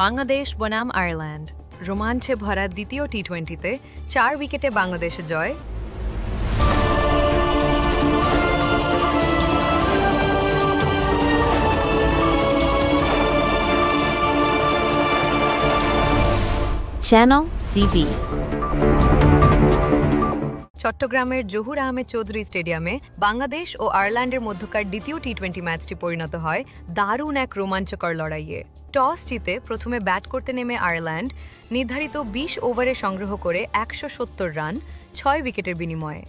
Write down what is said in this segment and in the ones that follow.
বাংলাদেশ বনাম আয়ারল্যান্ড রোমাঞ্চে ভরা দ্বিতীয় টি-20তে 4 উইকেটে বাংলাদেশে জয়। চ্যানেল সিবি চট্টগ্রামের জহুর আহমেদ চৌধুরী স্টেডিয়ামে বাংলাদেশ ও আয়ারল্যান্ডের মধ্যকার দ্বিতীয় টি-20 ম্যাচটি পরিণত হয় দারুণ এক রোমাঞ্চকর লড়াইয়ে। টস জিতে প্রথমে ব্যাট করতে নেমে আয়ারল্যান্ড নির্ধারিত 20 ওভারে সংগ্রহ করে 170 রান 6 উইকেটের বিনিময়ে।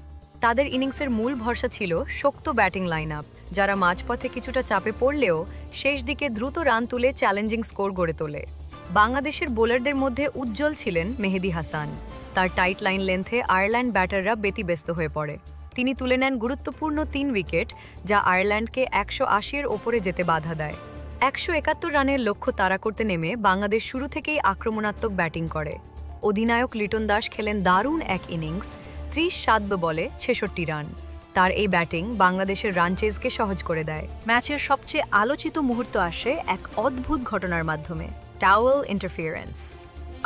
তাদের ইনিংসের মূল ভরসা ছিল শক্ত ব্যাটিং লাইন আপ, যারা মাঝপথে কিছুটা চাপে পড়লেও শেষ দিকে দ্রুত রান তুলে চ্যালেঞ্জিং স্কোর গড়ে তোলে। বাংলাদেশের বোলারদের মধ্যে উজ্জ্বল ছিলেন মেহেদী হাসান। তার টাইট লাইন লেন্থে আয়ারল্যান্ড ব্যাটাররা ব্যতিব্যস্ত হয়ে পড়ে। তিনি তুলে নেন গুরুত্বপূর্ণ 3 উইকেট, যা আয়ারল্যান্ডকে 180-এর ওপরে যেতে বাধা দেয়। 171 রানের লক্ষ্য তাড়া করতে নেমে বাংলাদেশ শুরু থেকেই আক্রমণাত্মক ব্যাটিং করে। অধিনায়ক লিটন দাস খেলেন দারুণ এক ইনিংস, 30-7 বলে 66 রান। তার এই ব্যাটিং বাংলাদেশের রান চেজকে সহজ করে দেয়। ম্যাচের সবচেয়ে আলোচিত মুহূর্ত আসে এক অদ্ভুত ঘটনার মাধ্যমে, টাওয়েল ইন্টারফিয়ারেন্স।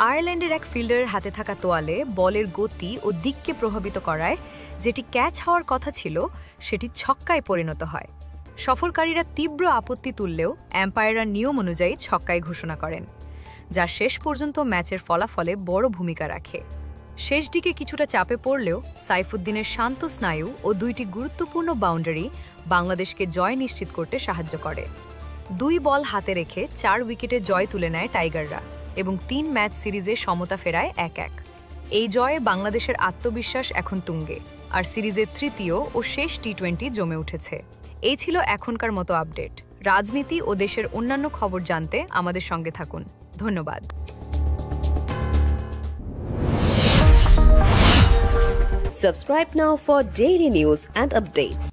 আয়ারল্যান্ডের এক ফিল্ডারের হাতে থাকা তোয়ালে বলের গতি ও দিককে প্রভাবিত করায় যেটি ক্যাচ হওয়ার কথা ছিল সেটি ছক্কায় পরিণত হয়। সফরকারীরা তীব্র আপত্তি তুললেও এম্পায়াররা নিয়ম অনুযায়ী ছক্কায় ঘোষণা করেন, যা শেষ পর্যন্ত ম্যাচের ফলাফলে বড় ভূমিকা রাখে। শেষ দিকে কিছুটা চাপে পড়লেও সাইফুদ্দিনের শান্ত স্নায়ু ও 2টি গুরুত্বপূর্ণ বাউন্ডারি বাংলাদেশকে জয় নিশ্চিত করতে সাহায্য করে। 2 বল হাতে রেখে 4 উইকেটে জয় তুলে নেয় টাইগাররা এবং 3 ম্যাচ সিরিজে সমতা ফেরায় 1-1। এই জয়ে বাংলাদেশের আত্মবিশ্বাস এখন তুঙ্গে, আর সিরিজের তৃতীয় ও শেষ টি-20 জমে উঠেছে। এই ছিল এখনকার মতো আপডেট। রাজনীতি ও দেশের অন্যান্য খবর জানতে আমাদের সঙ্গে থাকুন। ধন্যবাদ। Subscribe now for daily news and updates.